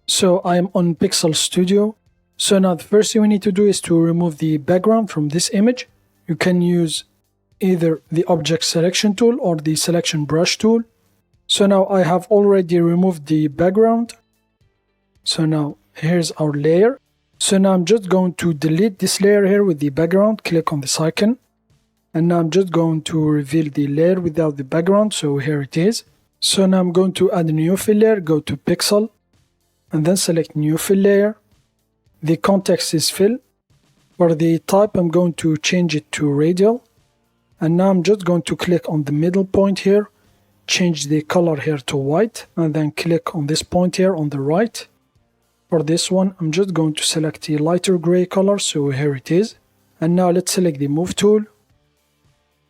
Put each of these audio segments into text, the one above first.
So I am on Pixel Studio. So now the first thing we need to do is to remove the background from this image. You can use either the object selection tool or the selection brush tool. So now I have already removed the background. So now here's our layer. So now I'm just going to delete this layer here with the background. Click on this icon. And now I'm just going to reveal the layer without the background. So here it is. So now I'm going to add a new fill layer. Go to Pixel and then select new fill layer. The context is fill. For the type, I'm going to change it to radial. And now I'm just going to click on the middle point here. Change the color here to white. And then click on this point here on the right. For this one, I'm just going to select the lighter gray color. So here it is. And now let's select the move tool.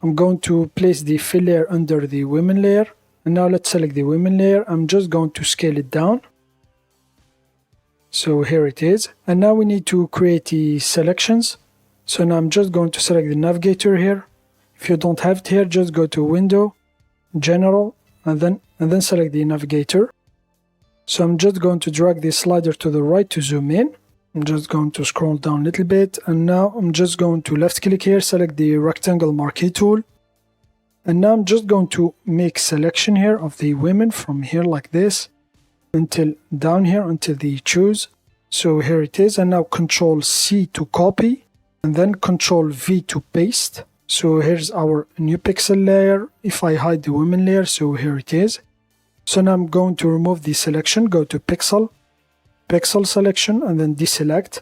I'm going to place the fill layer under the women layer. And now let's select the women layer. I'm just going to scale it down. So here it is. And now we need to create the selections. So now I'm just going to select the navigator here. If you don't have it here, just go to Window, General, and then select the navigator. So I'm just going to drag the slider to the right to zoom in. I'm just going to scroll down a little bit. And now I'm just going to left click here, select the rectangle marquee tool. And now I'm just going to make selection here of the women from here like this until down here until the choose. So here it is. And now Control C to copy and then Control V to paste. So here's our new pixel layer. If I hide the women layer, so here it is. So now I'm going to remove the selection, go to Pixel, Pixel selection, and then deselect.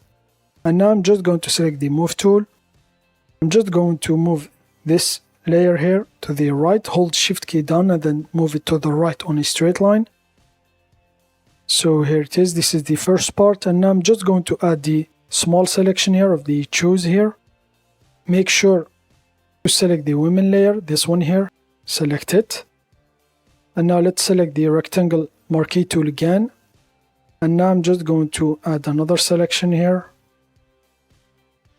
And now I'm just going to select the move tool. I'm just going to move this layer here to the right, hold shift key down and then move it to the right on a straight line. So here it is. This is the first part. And now I'm just going to add the small selection here of the choose here. Make sure to select the women layer, this one here, select it. And now let's select the rectangle marquee tool again. And now I'm just going to add another selection here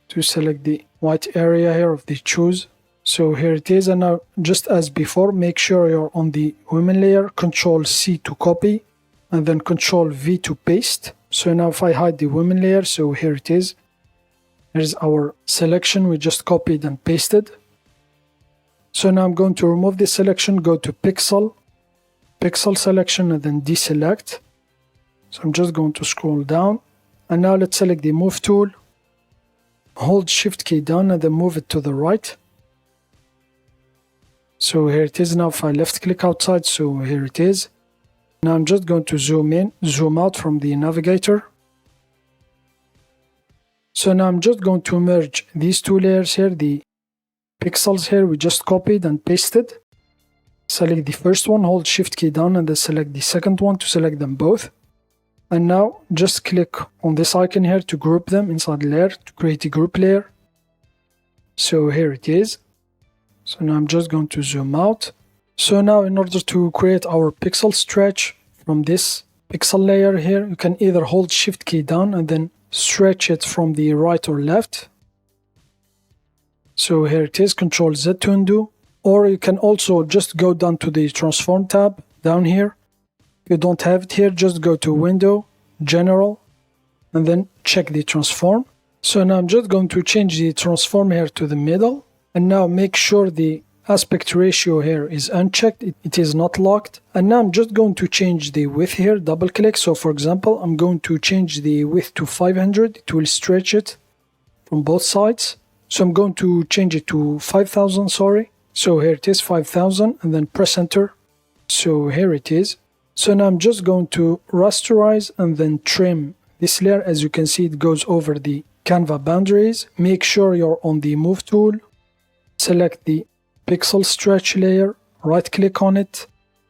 to select the white area here of the choose. So here it is. And now just as before, make sure you're on the women layer, Control C to copy and then Control V to paste. So now if I hide the women layer, so here it is. Here's our selection we just copied and pasted. So now I'm going to remove this selection, go to Pixel, Pixel selection and then deselect. So I'm just going to scroll down. And now let's select the move tool. Hold shift key down and then move it to the right. So here it is. Now if I left click outside, so here it is. Now I'm just going to zoom in, zoom out from the navigator. So now I'm just going to merge these two layers here, the pixels here we just copied and pasted. Select the first one, hold shift key down and then select the second one to select them both. And now just click on this icon here to group them inside the layer to create a group layer. So here it is. So now I'm just going to zoom out. So now in order to create our pixel stretch from this pixel layer here, you can either hold shift key down and then stretch it from the right or left. So here it is, Control Z to undo. Or you can also just go down to the transform tab down here. If you don't have it here, just go to Window, General, and then check the transform. So now I'm just going to change the transform here to the middle. And now make sure the aspect ratio here is unchecked. It is not locked. And now I'm just going to change the width here, double click. So for example, I'm going to change the width to 500. It will stretch it from both sides. So I'm going to change it to 5000, sorry. So here it is, 5000, and then press enter. So here it is. So now I'm just going to rasterize and then trim this layer. As you can see, it goes over the Canva boundaries. Make sure you're on the move tool. Select the pixel stretch layer, right click on it,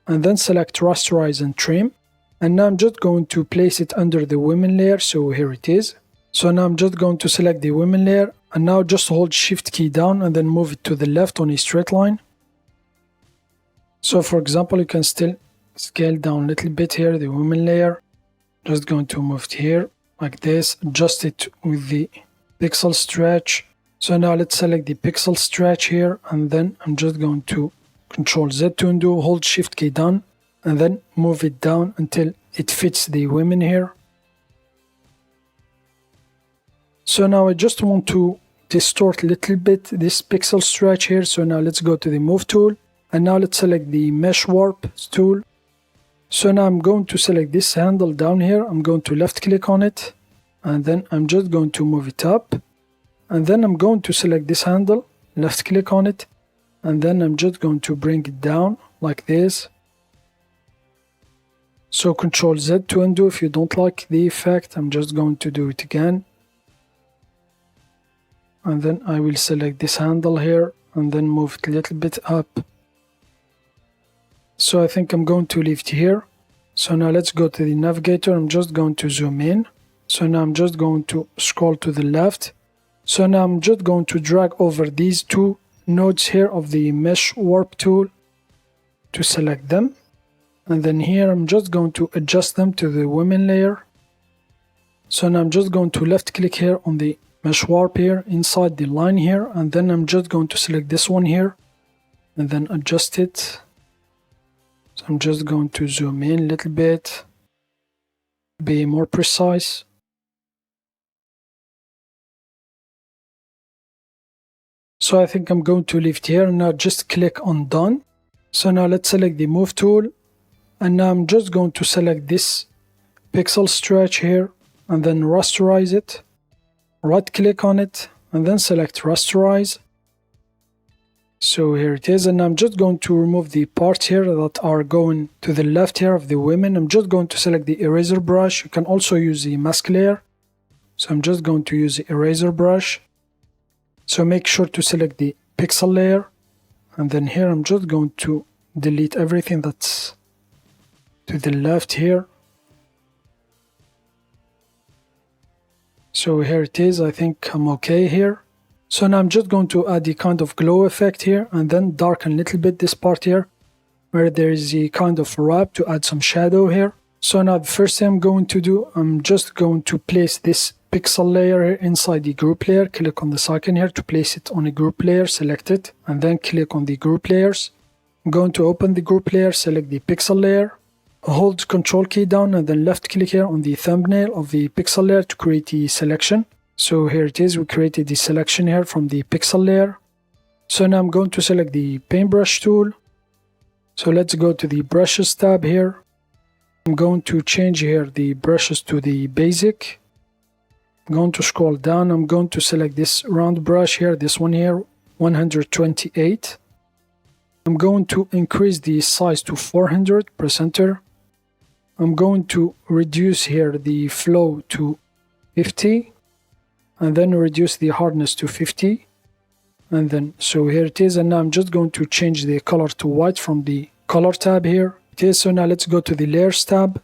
and then select rasterize and trim. And now I'm just going to place it under the women layer. So here it is. So now I'm just going to select the women layer. And now just hold shift key down and then move it to the left on a straight line. So for example, you can still scale down a little bit here, the women layer. Just going to move it here like this, adjust it with the pixel stretch. So now let's select the pixel stretch here and then I'm just going to Control Z to undo, hold shift key down and then move it down until it fits the women here. So now I just want to distort a little bit this pixel stretch here. So now let's go to the move tool, and now let's select the mesh warp tool. So now I'm going to select this handle down here. I'm going to left click on it, and then I'm just going to move it up, and then I'm going to select this handle, left click on it, and then I'm just going to bring it down like this. So Ctrl Z to undo. If you don't like the effect, I'm just going to do it again. And then I will select this handle here and then move it a little bit up. So I think I'm going to leave it here. So now let's go to the navigator. I'm just going to zoom in. So now I'm just going to scroll to the left. So now I'm just going to drag over these two nodes here of the mesh warp tool to select them. And then here I'm just going to adjust them to the women layer. So now I'm just going to left click here on the mesh warp here inside the line here, and then I'm just going to select this one here and then adjust it. So I'm just going to zoom in a little bit, be more precise. So I think I'm going to leave it here. Now just click on done. So now let's select the move tool, and now I'm just going to select this pixel stretch here and then rasterize it. Right click on it and then select rasterize. So here it is, and I'm just going to remove the parts here that are going to the left here of the women. I'm just going to select the eraser brush. You can also use the mask layer. So I'm just going to use the eraser brush. So make sure to select the pixel layer, and then here I'm just going to delete everything that's to the left here. So here it is. I think I'm okay here. So now I'm just going to add the kind of glow effect here and then darken a little bit this part here where there is a kind of wrap to add some shadow here. So now the first thing I'm going to do, I'm just going to place this pixel layer here inside the group layer. Click on this icon here to place it on a group layer, select it, and then click on the group layers. I'm going to open the group layer, select the pixel layer, hold Ctrl key down and then left click here on the thumbnail of the pixel layer to create the selection. So here it is, we created the selection here from the pixel layer. So now I'm going to select the paintbrush tool. So let's go to the brushes tab here. I'm going to change here the brushes to the basic. I'm going to scroll down. I'm going to select this round brush here, this one here, 128. I'm going to increase the size to 400 per center. I'm going to reduce here the flow to 50 and then reduce the hardness to 50. And then, so here it is. And now I'm just going to change the color to white from the color tab here. It is. So now let's go to the layers tab.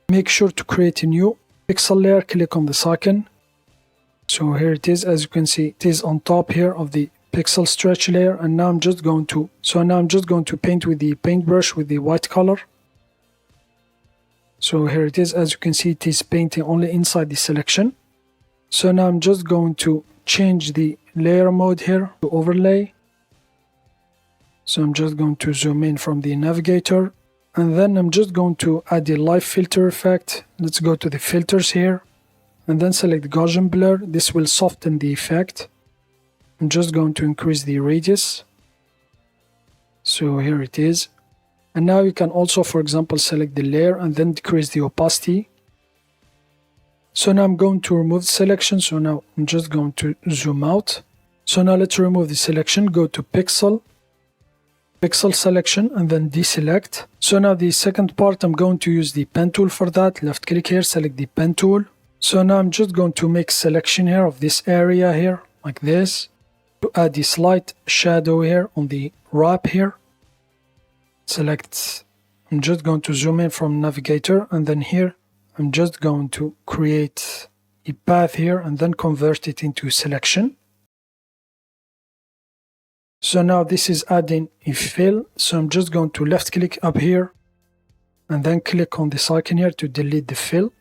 Make sure to create a new pixel layer. Click on this icon. So here it is. As you can see, it is on top here of the pixel stretch layer. And now I'm just going to, paint with the paintbrush with the white color. So here it is. As you can see, it is painting only inside the selection. So now I'm just going to change the layer mode here to overlay. So I'm just going to zoom in from the navigator, and then I'm just going to add the live filter effect. Let's go to the filters here and then select Gaussian blur. This will soften the effect. I'm just going to increase the radius. So here it is. And now you can also, for example, select the layer and then decrease the opacity. So now I'm going to remove the selection. So now I'm just going to zoom out. So now let's remove the selection. Go to pixel selection and then deselect. So now the second part, I'm going to use the pen tool for that. Left click here, select the pen tool. So now I'm just going to make selection here of this area here like this to add the slight shadow here on the wrap here. Select, I'm just going to zoom in from navigator, and then here I'm just going to create a path here and then convert it into selection. So now this is adding a fill. So I'm just going to left click up here and then click on this icon here to delete the fill.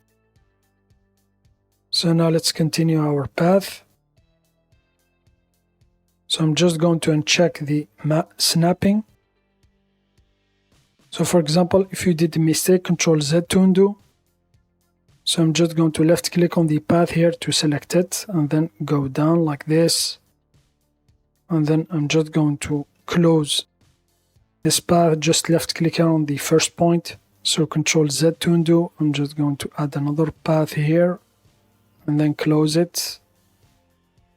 So now let's continue our path. So I'm just going to uncheck the snapping. So for example, if you did a mistake, Ctrl Z to undo. So So I'm just going to left click on the path here to select it and then go down like this. And then I'm just going to close this path, just left click here on the first point. So Control Z to undo. I'm just going to add another path here and then close it.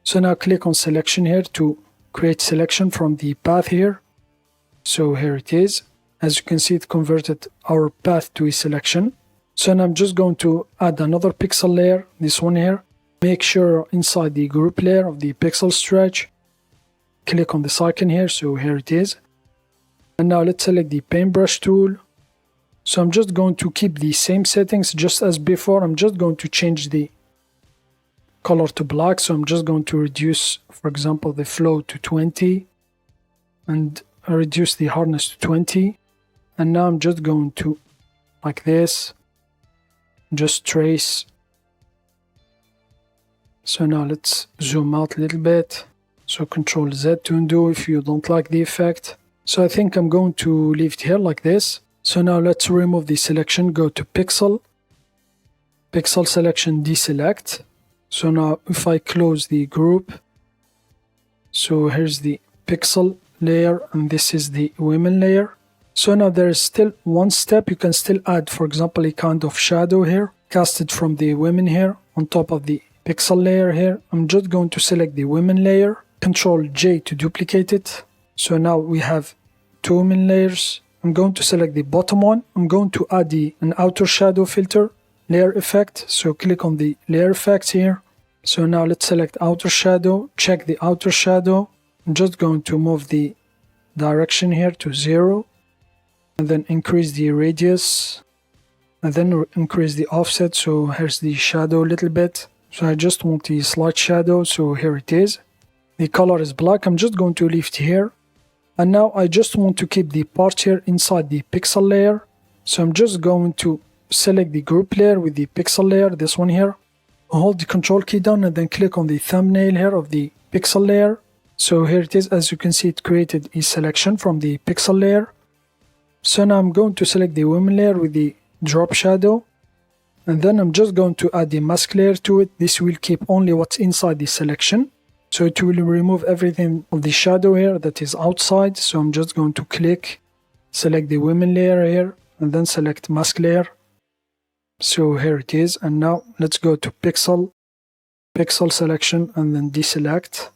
So now click on selection here to create selection from the path here. So here it is. As you can see, it converted our path to a selection. So now I'm just going to add another pixel layer, this one here. Make sure inside the group layer of the pixel stretch, click on this icon here, so here it is. And now let's select the paintbrush tool. So I'm just going to keep the same settings just as before. I'm just going to change the color to black. So I'm just going to reduce, for example, the flow to 20 and reduce the hardness to 20. And now I'm just going to, like this, just trace. So now let's zoom out a little bit. So Control Z to undo if you don't like the effect. So I think I'm going to leave it here like this. So now let's remove the selection, go to Pixel, Pixel Selection, deselect. So now if I close the group, so here's the pixel layer and this is the women layer. So now there is still one step. You can still add, for example, a kind of shadow here, casted from the women here on top of the pixel layer here. I'm just going to select the women layer, Control J to duplicate it. So now we have two women layers. I'm going to select the bottom one. I'm going to add an outer shadow filter, layer effect. So click on the layer effects here. So now let's select outer shadow, check the outer shadow. I'm just going to move the direction here to 0 and then increase the radius and then increase the offset. So here's the shadow a little bit. So I just want the slight shadow. So here it is. The color is black. I'm just going to leave it here. And now I just want to keep the part here inside the pixel layer. So I'm just going to select the group layer with the pixel layer, this one here. Hold the Control key down and then click on the thumbnail here of the pixel layer. So here it is. As you can see, it created a selection from the pixel layer. So now I'm going to select the women layer with the drop shadow. And then I'm just going to add the mask layer to it. This will keep only what's inside the selection. So it will remove everything of the shadow here that is outside. So I'm just going to click, select the women layer here, and then select mask layer. So here it is. And now let's go to pixel, pixel selection, and then deselect.